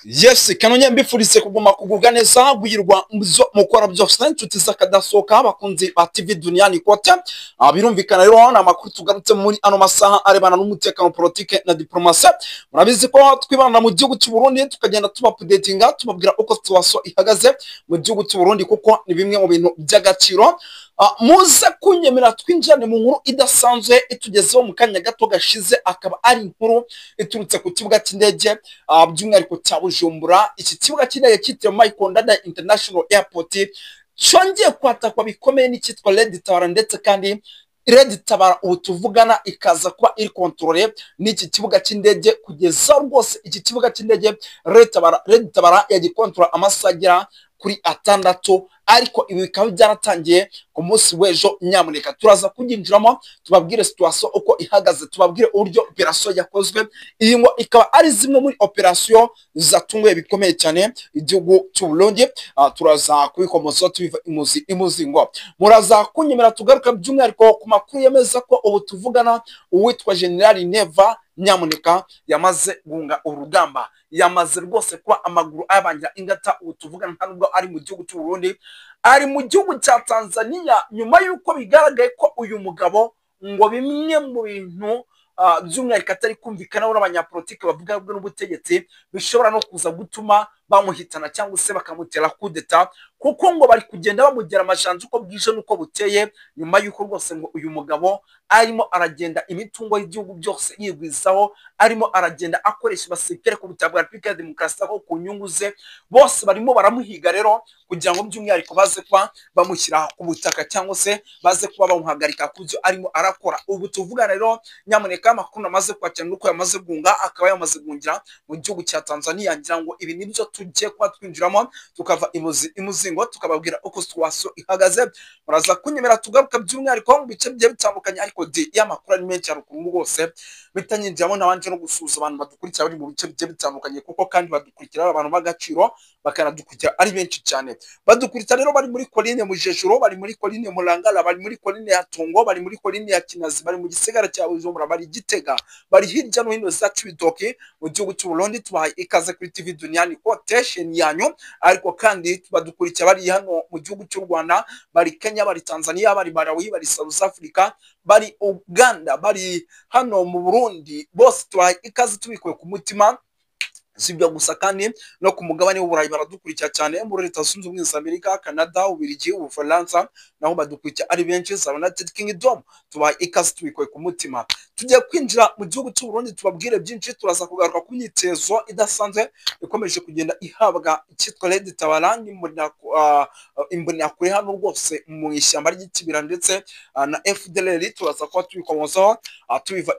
Yes, kanonye mbifurize kuguma kugubwa neza gwirwa mukora byose n'inshuti zakadasoka abakunzi ba TV Duniani kote. Birumvikana rero na makuru tugarutse muri ano masaha arebana n'umutekano politique na diplomasi. Murabizi ko twibana mu gihugu cy'u Burundi tukagenda tuba updatinga tubabwira uko situaso ihagaze mu gihugu cy'u Burundi kuko ni bimwe mu bintu by'agaciro. Muze kunyemera twinjane mu nkuru idasanzwe itugezeho mu kanya gato gashize, akaba ari inkuru iturutse ku kibuga cy'indege by'umwihariko cya Bujumbura. Iki kibuga cy'indege cyitiriwe Michael Ndadaye International Airport cyongeye kwatakwa bikomeye n'icyitwa Red Tabara, ndetse kandi Red Tabara ubu tuvugana ikaza kuba iri kontrole n'iki kibuga cy'indege kugeza rwose iki kibuga cy'indege Red Tabara yagikontrola amasaha agera kuri atandatu, ariko ibi bikaba byaratangiye ku munsi w'ejo. Nyamuneka turaza kuginjiramo tubabwire situation uko ihagaze, tubabwire uburyo operation yakozwe. Iyi ngo ikaba ari zimwe muri operation zatunguye bikomeye cyane igihugu cy'u Burundi. Turaza kubikomoza tubiva imuzingo. Muraza kunyemera tugaruka by'umwihariko ku makuru yemeza ko ubu tuvugana uwitwa General Neva nyamuneka yamaze guhunga urugamba, yamaze rwose kuba amaguru abangira ingata. Ubu tuvugana nta nubwo ari mu gihugu cy'u Burundi, ari mu gihugu cya Tanzania, nyuma yuko bigaragaye ko uyu mugabo ngo bimwe mu bintu by'umwihariko atari kumvikanaho n'abanyapolitike bavuga n'ubutegetsi bishobora no kuza gutuma bamuhitana cyangwa se bakamutera kudeta, kuko ngo bari kugenda bamugera amajanja uko bwije n'uko buteye, nyuma yuko rwose ngo uyu mugabo arimo aragenda imitungo y'igihugu byose yigwizaho, arimo aragenda akoresha abasirikare ku butaka bwa Repubulika ya Demokarasi aho ku nyungu ze. Bose barimo baramuhiga rero kugira ngo by'umwihariko baze kuba bamushyira ku butaka cyangwa se baze kuba bamuhagarika ku byo arimo arakora. Ubu tuvuga rero nyamuneka amakuru amaze kwakira nuko yamaze guhunga, akaba yamaze guhungira mu gihugu cya Tanzania. Ngira ngo ibi nibyo tugiye kuba twinjiramo tukava imuzingo tukababwira uko situation ihagaze. Muraza kunyemera tugaruka by'umwihariko mu bice bigiye bitandukanye, ariko y'amakuru ari menshi arukungu rwose bitanyinjiramo nabanje no gusuza abantu badukurikira bari mu bice bigiye bitandukanye, kuko kandi badukurikira abantu b'agaciro bakanadukurikira ari benshi cyane. Badukurikira rero bari muri Coline Mujejuro, bari muri Coline Murangara, bari muri Coline ya Tungo, bari muri Coline ya Kinazi, bari mu gisigara cya Bujumbura, bari Gitega, bari hirya no hino za Cibitoke mu gihugu cy'u Burundi. Tubahaye ikaze kuri TV Duniani quotation yanyu. Ariko kandi badukurikira bari hano mu gihugu cy'u Rwanda, bari Kenya, bari Tanzania, bari Malawi, bari South Africa, bari Uganda, bari hano mu Burundi, bose tubahaye ikaze tubikuye ku mutima. Sibyo gusa kandi no ku mugabane w'Uburayi baradukurikira cyane, muri Leta Zunze Ubumwe za Amerika, Canada, Ububiligi, Ubufaransa naho badukurikira ari benshi, za United Kingdom. Tubahaye ikaze tubikuye ku mutima. Tugiye kwinjira mu gihugu cy'u Burundi tubabwire byinshi. Turaza kugaruka ku myitezo idasanzwe ikomeje kugenda ihabwa icyitwa Red Tabara imbonera hano rwose mu ishyamba ry'ikibira ndetse na FDLR. Turaza kuba tubikomozaho tubiva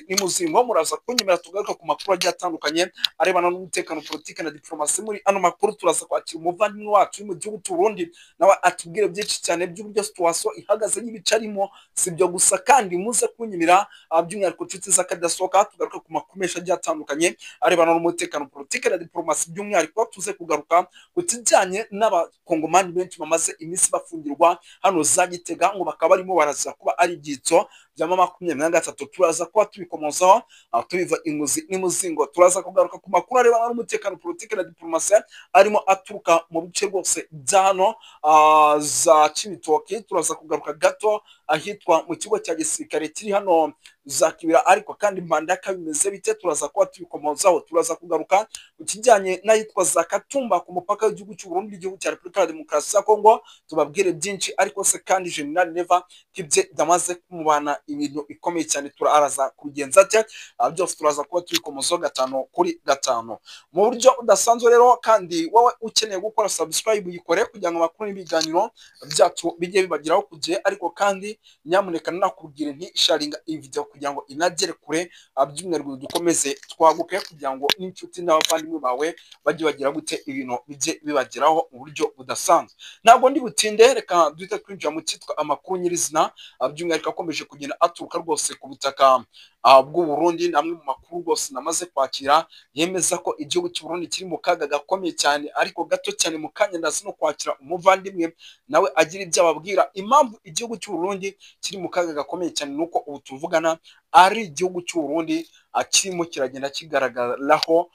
imuzingo. Muraza kunyemera tugaruka ku makuru agiye atandukanye arebana n'umutekano politike na diplomasi. Muri ano makuru turaza kwakira umuvandimwe wacu mu gihugu cy'u Burundi, nawe atubwire byinshi cyane by'uburyo situation ihagaze n'ibice arimo. Sibyo gusa kandi muze kunyemera by'umwihariko nshuti zakadasoka tugaruka ku makuru menshi agiye atandukanye arebana n'umutekano politike na diplomasi. By'umwihariko tuze kugaruka ku kijyanye n'abakongomani benshi bamaze iminsi bafungirwa hano za Gitega, ngo bakaba barimo baraza kuba ari ibyitso bya 23. Turaza kuba tubikomozaho tubiva imuzingo. Turaza kugaruka ku makuru arebana n'umutekano politike na diplomasi arimo aturuka mu bice rwose bya hano za Cibitoke. Turaza kugaruka gato ahitwa mu kigo cya gisirikare kiri hano za Kibira, ariko kandi Mbandaka bimeze bite turaza kuba tubikomozaho. Turaza kugaruka ku kijyanye n'ahitwa za Katumba ku mupaka w'igihugu cy'u Burundi n'igihugu cya Repubulika ya Demokarasi ya Kongo, tubabwire byinshi. Ariko se kandi General Neva kibye damaze kumubana ibintu bikomeye cyane, turaza kugenza ate byose turaza kuba tubikomozaho 5 mu buryo udasanzwe. Rero kandi wowe ukeneye gukora subscribe uyikore kugira ngo amakuru n'ibiganiro byacu bijye bibagiraho ku gihe. Ariko kandi nyamuneka nakubwire nti sharinga iyi video kugira ngo inagere kure, by'umwihariko dukomeze twaguke kugira ngo n'inshuti n'abavandimwe bawe bajye bagira gute ibintu bijye bibageraho mu buryo budasanzwe. Ntabwo ndi butinde, reka duhita kwinjira mu cyitwa amakuru nyirizina, by'umwihariko akomeje kugenda aturuka rwose ku butaka bw'u Burundi. Namwe mu makuru rwose namaze kwakira yemeza ko igihugu cy'u Burundi kiri mu kaga gakomeye cyane, ariko gato cyane mu kanya ndazi no kwakira umuvandimwe nawe agira ibyo ababwira impamvu igihugu cy'u Burundi kandi kiri mu kaga gakomeye cyane, nuko ubu tuvugana ari igihugu cy'u Burundi kirimo kiragenda kigaragaraho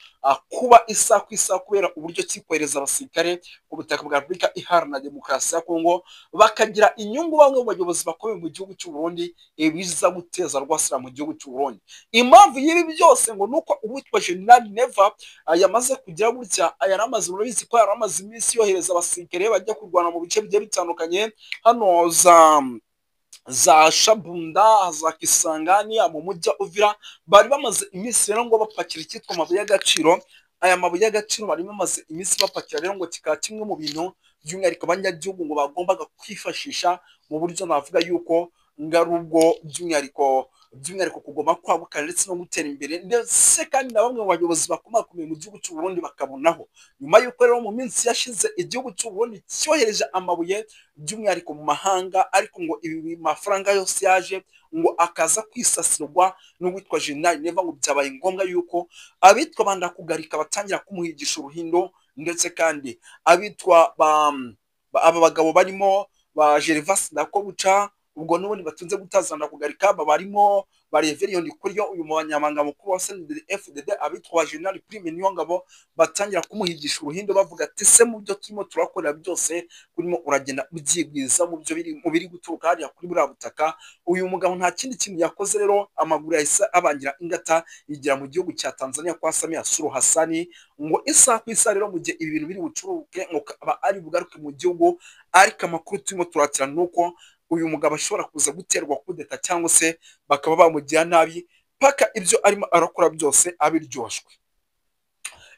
kuba isa ku isa kubera uburyo kikohereza abasirikare ku butaka bwa Repubulika Iharanira Demokarasi ya Kongo, bakagira inyungu bamwe mu bayobozi bakomeye mu gihugu cy'u Burundi biza guteza rwasira mu gihugu cy'u Burundi. Impamvu y'ibi byose ngo nuko uwitwa General Neva yamaze kugira gutya, yaramaze murabizi ko yaramaze iminsi yohereza abasirikare bajya kurwana mu bice bigiye bitandukanye hano za Shabunda, za Kisangani, mu mujyi wa Uvira. Bari bamaze iminsi rero ngo bapakira icyitwa amabuye y'agaciro. Aya mabuye y'agaciro bari bamaze iminsi bapakira rero ngo kikaba kimwe mu bintu by'umwihariko abanyagihugu ngo bagombaga kwifashisha mu buryo navuga yuko ngarubwo by'umwihariko kugoma kwaguka ndetse no gutera imbere, ndetse kandi na bamwe mu bayobozi bakomakomeye mu gihugu cy'u Burundi bakabonaho. Nyuma y'uko rero mu minsi yashize igihugu cy'u Burundi cyohereje amabuye by'umwihariko mu mahanga, ariko ngo ibi mafaranga yose yaje ngo akaza kwisasirwa n'uwitwa General Neva, ngo byabaye ngombwa yuko abitwa Bandakugarika batangira kumuhigisha uruhindo, ndetse kandi abitwa aba bagabo barimo ba Gervas Ndakobuca ubwo n'ubundi batunze gutazana kugarika barimo bareveriyo Ndikuriyo, uyu mubanyamanga mukuru wa CNDD-FDD, abitwa General Prime Niyongabo batangira kumuhigisha uruhindo bavuga ati se mu byo turimo turakorera byose kurimo uragenda ubyigwiza mu byo biri guturuka hariya kuri buriya butaka. Uyu mugabo nta kindi kintu yakoze rero, amaguru yahise abangira ingata yigira mu gihugu cya Tanzania kwa Samia Suluhu Hassan, ngo isaha ku isaha rero mu gihe ibi bintu biri bucuruke ngo aba ari bugaruke mu gihugu. Ariko amakuru turimo turakira nuko uyu mugabo ashobora kuza guterwa kudeta cyangwa se bakaba bamugira nabi paka ibyo arimo arakora byose abiryoshwe.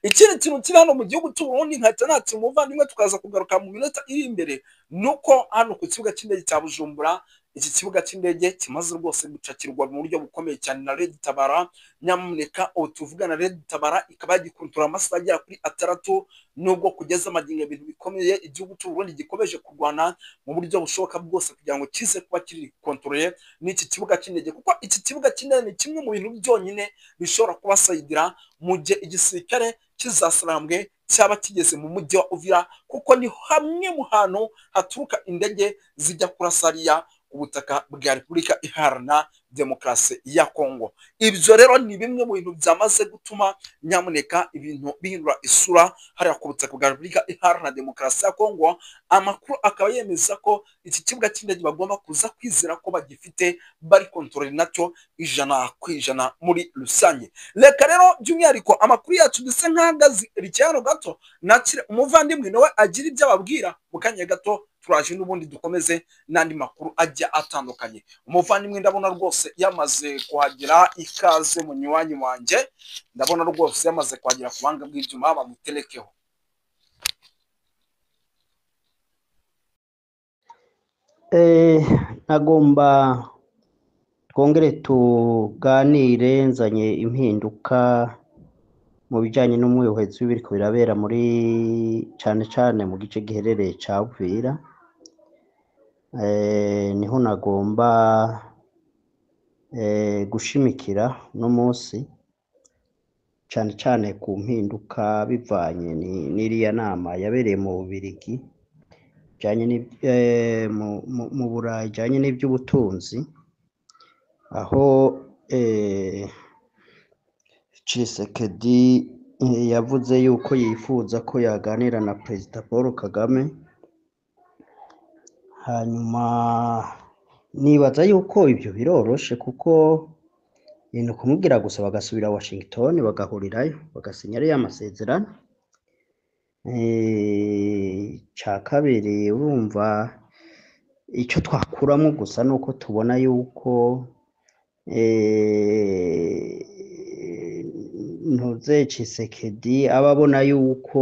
Ikindi kintu kiri hano mu gihugu cy'u Burundi nkahita natse umuvandimwe tukaza kugaruka mu minota iri imbere, nuko hano ku kibuga cy'indege cya Bujumbura, iki kibuga cy'indege kimaze rwose gucakirwa mu buryo bukomeye cyane na Red Tabara. Nyamuneka ubu tuvugana Red Tabara ikaba yagikontorora amasaha agera kuri 6, nubwo kugeza amagingo ibintu bikomeye igihugu cy'u Burundi gikomeje kurwana mu buryo bushoboka bwose kugira ngo kize kuba kiri kontrole n'iki kibuga cy'indege, kuko iki kibuga cy'indege ni kimwe mu bintu byonyine bishobora kubasayidira mu gihe igisirikare kizasarambwe cyaba kigeze mu mujyi wa Uvira, kuko ni hamwe mu hantu haturuka indege zijya kurasariya ubutaka bwa Repubulika Iharanira Demokarasi ya Kongo. Ibyo rero ni bimwe mu bintu byamaze gutuma nyamuneka ibintu bihindura isura hariya ku butaka bwa Repubulika Iharanira Demokarasi ya Kongo. Amakuru akaba yemeza ko iki kibuga cy'indege bagomba kuza kwizera ko bagifite bari kontrole nacyo 100% muri rusange. Reka rero by'umwihariko amakuru yacu duse nk'ahagaze icyano gato, nakire umuvandimwe nawe agira ibyo ababwira mu kanya gato, turaje n'ubundi dukomeze n'andi makuru ajya atandukanye. Umuvandimwe ndabona rwose yamaze kuhagera, ikaze mu nywanyi wanjye, ndabona rwose yamaze kuhagera ku banga bw'ibyuma bamuterekeho. Nagomba twongere tuganire, nzanye impinduka mu bijyanye n'umuyobozi w'ibiriko birabera muri cyane mu gice giherereye cya Uvira. Niho nagomba gushimikira no munsi cyane ku mpinduka bivanye n'iriya nama yabereye mu Bubiligi bijyanye mu Burayi bijyanye n'iby'ubutunzi, aho Tshisekedi yavuze yuko yifuza ko yaganira na Perezida Paul Kagame. Hanyuma nibaza yuko ibyo biroroshe, kuko ibintu kumubwira gusa bagasubira Washington bagahurirayo bagasinya ariya masezerano. Cya kabiri, urumva icyo twakuramo gusa nuko tubona yuko ntuze Tshisekedi aba abona yuko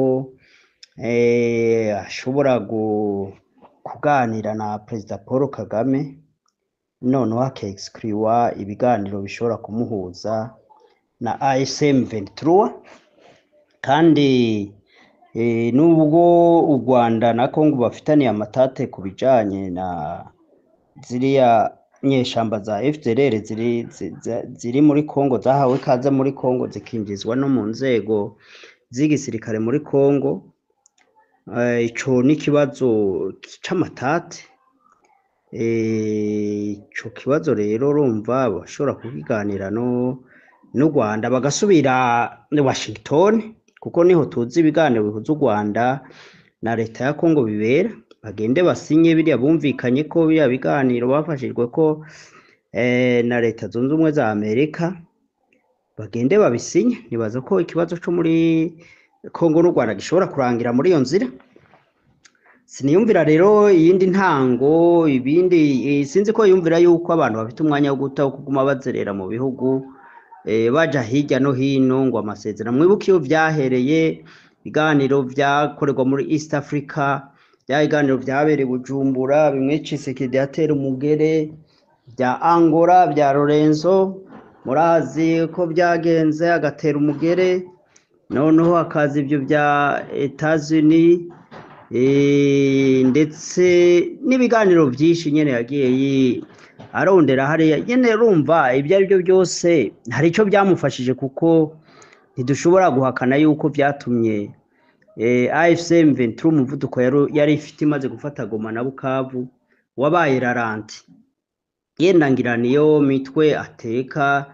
ashobora kuganira na Perezida Paul Kagame, noneho hakexcluwa ibiganiro bishobora kumuhuza na AFC M23. Kandi nubwo u Rwanda na Kongo bafitaniye amatate ku bijyanye na ziriya nyeshamba za FDLR ziri muri Kongo, zahawe kaze muri Kongo zikinjizwa no mu nzego z'igisirikare muri Kongo, ico n'ikibazo c'amatate, ico kibazo rero urumva bashobora kukiganira n'u Rwanda bagasubira Washington, kuko niho tuzi ibiganiro bihuza u Rwanda na leta ya Kongo bibera, bagende basinye biriya bumvikanye ko biriya biganiro bafashijwe ko na leta zunze ubumwe za Amerika, bagende babisinye. Nibaza ko ikibazo cyo muri Kongo n'u Rwanda gishobora kurangira muri iyo nzira. Siniyumvira rero iyindi ntango ibindi sinzi ko yumvira yuko abantu bafite umwanya wo guta kuguma bazerera mu bihugu baja hirya no hino ngo amasezerano. Mwibuke iyo vyahereye ibiganiro vyakorerwa muri East Africa, bya biganiro vyabereye Bujumbura, bimwe Tshisekedi yatera umugere, bya Angola bya Lorenzo murazi ko byagenze agatera umugere, noneho hakaza ibyo bya Etats-Unis, ndetse n'ibiganiro byinshi nyene yagiye arondera hariya nyene. Rumva ibyo ari byo byose hari ico byamufashije, kuko ntidushobora guhakana yuko byatumye AFC M23 umuvuduko yari ifite imaze gufata Goma na Bukavu wabaye raranti. Yenda ngira niyo mitwe ateka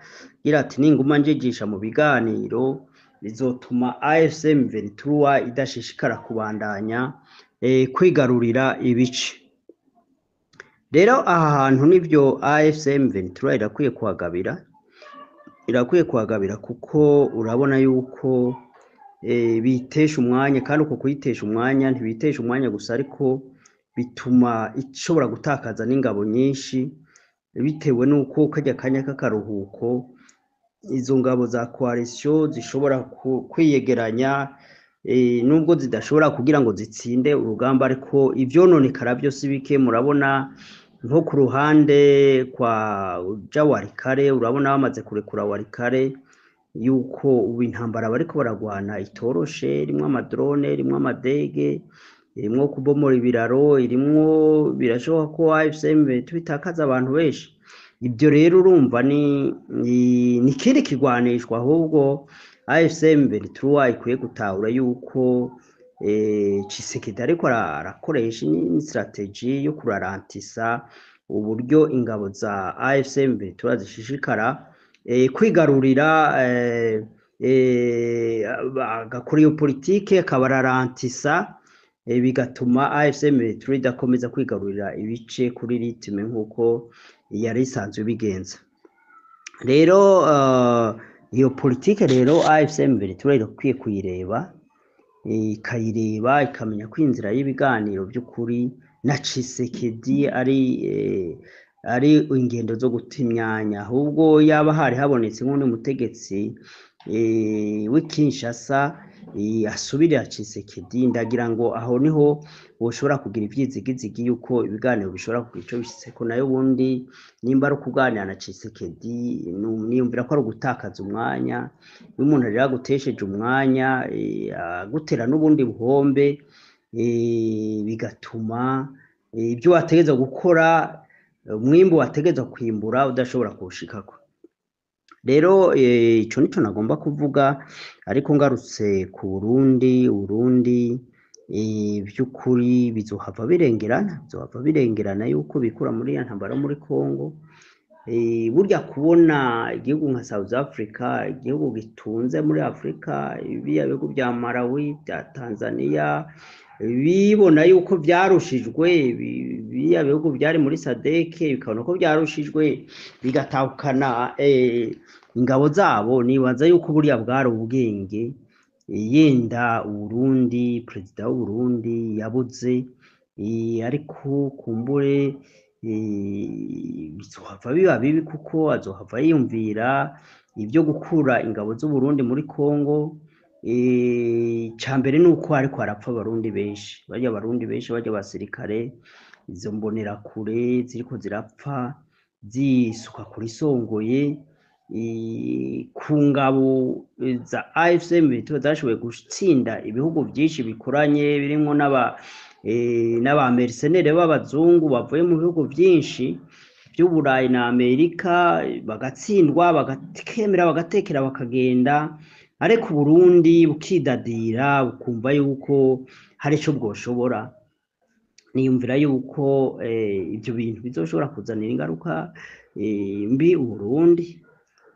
gira ati ninguma njegisha mu biganiro bizotuma AFC M23 idashishikara kubandanya kwigarurira ibice. Rero aha hantu nivyo AFC M23 irakwiye kuhagabira, kuko urabona yuko bitesha umwanya, kandi uko kuyitesha umwanya ntibitesha umwanya gusa, ariko bituma ishobora gutakaza n'ingabo nyinshi, bitewe nuko kajya kanya k'akaruhuko izo ngabo za coalition zishobora kwiyegeranya, nubwo zidashobora kugira ngo zitsinde urugamba, ariko ivyononekara byose bike. Murabona nko ku ruhande kwa Walikale, urabona bamaze kurekura Walikale yuko ubu intambara bariko baragwana itoroshe, rimwe amadrone, rimwe amadege, irimwo kubomora ibiraro, irimwo birashoboka ko AFC bitakaza abantu benshi. Ibyo rero urumva ni kindi kigwanishwa, ahubwo AFC M23 ikwiye gutahura yuko Tshisekedi ariko arakoresha ni strategy yo kurarantisa uburyo ingabo za AFC M23 zishishikara kwigarurira agakora iyo politike akabararantisa, bigatuma AFC M23 idakomeza kwigarurira ibice kuri ritme nk'uko yari isanzwe bigenza. Rero iyo politike rero AFC M23 irakwiye kuyireba, ikayireba ikamenya ko inzira y'ibiganiro by'ukuri na Tshisekedi ari ingendo zo guta imyanya, ahubwo yaba hari habonetse nk'undi mutegetsi w'Kinshasa asubirira Tshisekedi, ndagira ngo aho niho boshobora kugira ivyizigizigi yuko ibiganiro bishobora kugira ico biseko. Nayo bundi nimba ari kuganira na Tshisekedi niyumvira ko ari gutakaza umwanya. Iyo umuntu rero agutesheje umwanya agutera n'ubundi buhombe, bigatuma ibyo wategeza gukora, umwimbu wategeza kwimbura udashobora kuwushikako. Rero ico nico nagomba kuvuga, ariko ngarutse ku Burundi by'ukuri bizohava birengerana yuko bikura muri ya ntambara muri Kongo. Burya kubona igihugu nka South Africa, igihugu gitunze muri Afrika, ibiya bihugu bya Malawi, bya Tanzania, bibona yuko byarushijwe, ibiya bihugu byari muri SADC bikabona ko byarushijwe bigatahukana ingabo zabo, nibaza yuko buriya bwari ubwenge yenda Burundi, perezida w'u Burundi yabuze, ariko kumbure bizohava biba bibi, kuko azohava yiyumvira ibyo gukura ingabo z'u Burundi muri Kongo. Cambere nuko ariko harapfa abarundi benshi, barya basirikare, izo mbonera kure ziriko zirapfa zisuka kuri Songoye, ku ngabo za AFC M23 zashoboye gutsinda ibihugu byinshi bikoranye, birimo n'aba mercenaires b'abazungu bavuye mu bihugu byinshi by'Uburayi na Amerika, bagatsindwa bagakemera bagatekera bakagenda, ariko Burundi bukidadira bukumva yuko hari ico bwoshobora. niyumvira yuko ibyo bintu bizoshobora kuzanira ingaruka mbi Uburundi,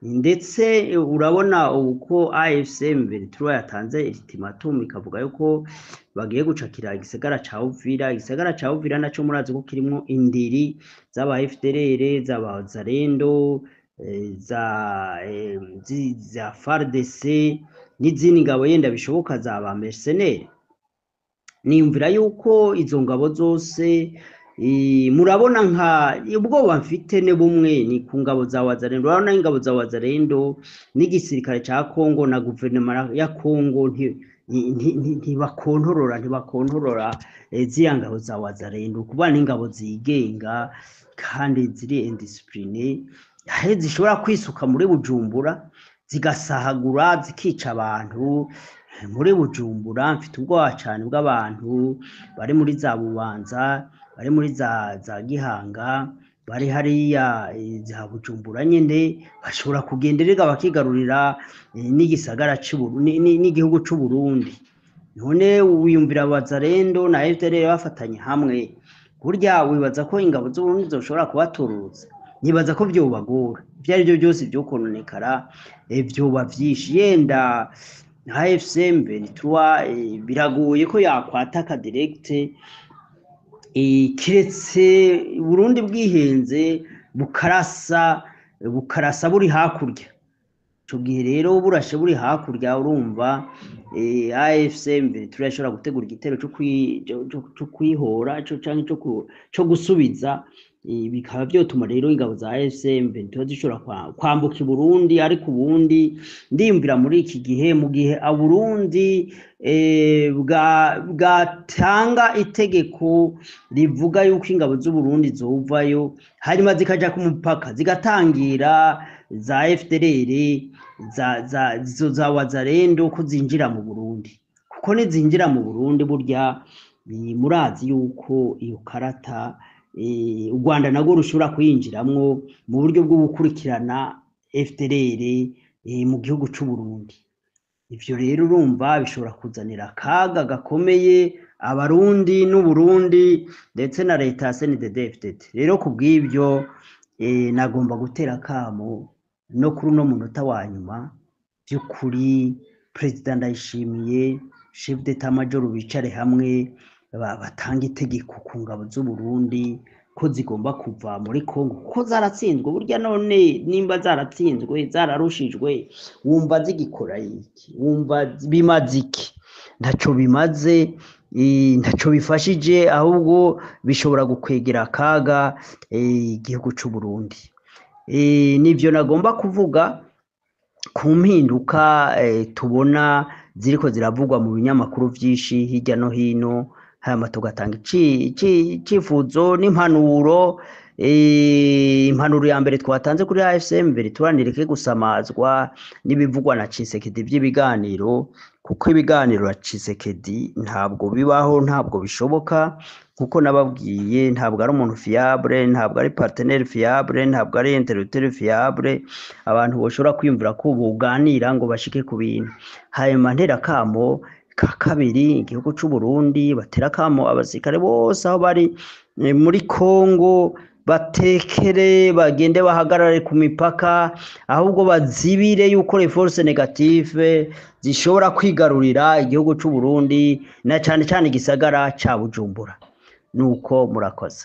ndetse urabona uko AFCM Ventura yatanze ultimatum ikavuga yuko bagiye gucakira igisagara ca Uvira. Igisagara ca Uvira naco murazi ko kirimo indiri z'aba FDLR, z'aba Zarendo, za FARDC n'izindi ngabo yenda bishoboka z'aba mercenaires. Niyumvira yuko izo ngabo zose murabona nka ubwoba mfite ne bumwe ni ku ngabo za Wazalendo. Urabona ingabo za Wazalendo n'igisirikare ca Kongo na guverinoma ya Kongo ntibakontorora ziriya ngabo za Wazalendo, kuba n'ingabo zigenga kandi ziri indiscipline, zishobora kwisuka muri Bujumbura zigasahagura zikica abantu muri Bujumbura. Mfite ubwoba cyane bw'abantu bari muri za Bubanza, bari muri za Gihanga, bari hariya za Bujumbura nyene, bashobora kugenderega bakigarurira n'igisagara n'igihugu c'u Burundi. None wiyumvira Wazalendo na FDLR bafatanye hamwe, burya wibaza ko ingabo z'u Burundi zoshobora kubaturutsa? Nibaza ko vyobagora. Ivyo ari byo byose byo kononekara vyoba vyinshi. Yenda AFCM Ventura biragoye ko yakwataka direct, kiretse Burundi bwihenze bukarasa buri hakurya. Ico gihe rero burashe buri hakurya, urumva AFCM Ventura ishobora gutegura igitero cyo kwihora canke cyo gusubiza. Bikaba byotuma rero ingabo za AFCM Ventura zishobora kwambuka i Burundi. Ariko ubundi ndiyumvira muri iki gihe, mu gihe Burundi bwatanga itegeko rivuga yuko ingabo z'u Burundi zovayo, hanyuma zikaja ku mupaka zigatangira za FDLR za Wazalendo ko zinjira mu Burundi, kuko nizinjira mu Burundi burya murazi yuko iyo karata u Rwanda nago rushobora kuyinjiramwo mu buryo bwo gukurikirana FDLR mu gihugu c'u Burundi. Ivyo rero urumva bishobora kuzanira akaga gakomeye Abarundi n'Uburundi ndetse na leta ya CNDD-FDD. Rero kubw'ivyo nagomba gutera kamo no kuri uno munota wa nyuma, by'ukuri President Ndayishimiye, chef d'état major bicare hamwe batanga itegeko ku ngabo z'u Burundi ko zigomba kuva muri Kongo, ko zaratsinzwe. Burya none nimba zaratsinzwe, zararushijwe, wumva zigikora iki? Wumva bimaze iki? Ntaco bimaze, ntaco bifashije, ahubwo bishobora gukwegera akaga igihugu c'u Burundi. Nivyo nagomba kuvuga ku mpinduka tubona ziriko ziravugwa mu binyamakuru vyinshi hirya no hino, hama tugatanga icifuzo n'impanuro. Impanuro ya mbere twatanze kuri AFCM Ventura nireke gusamazwa n'ibivugwa na Tshisekedi by'ibiganiro, kuko ibiganiro na Tshisekedi ntabwo bibaho, ntabwo bishoboka. Kuko nababwiye, ntabwo ari umuntu fiable, ntabwo ari partenaire fiable, ntabwo ari interlocuteur fiable abantu boshobora kwiyumvira ko buganira ngo bashike ku bintu. Hanyuma ntera kamo ka kabiri igihugu c'u Burundi, batera kamo abasirikare bose aho bari muri Kongo batekere, bagende bahagarare ku mipaka, ahubwo bazibire yuko les forces négative zishobora kwigarurira igihugu c'u Burundi na cane cane igisagara ca Bujumbura. Nuko murakoze.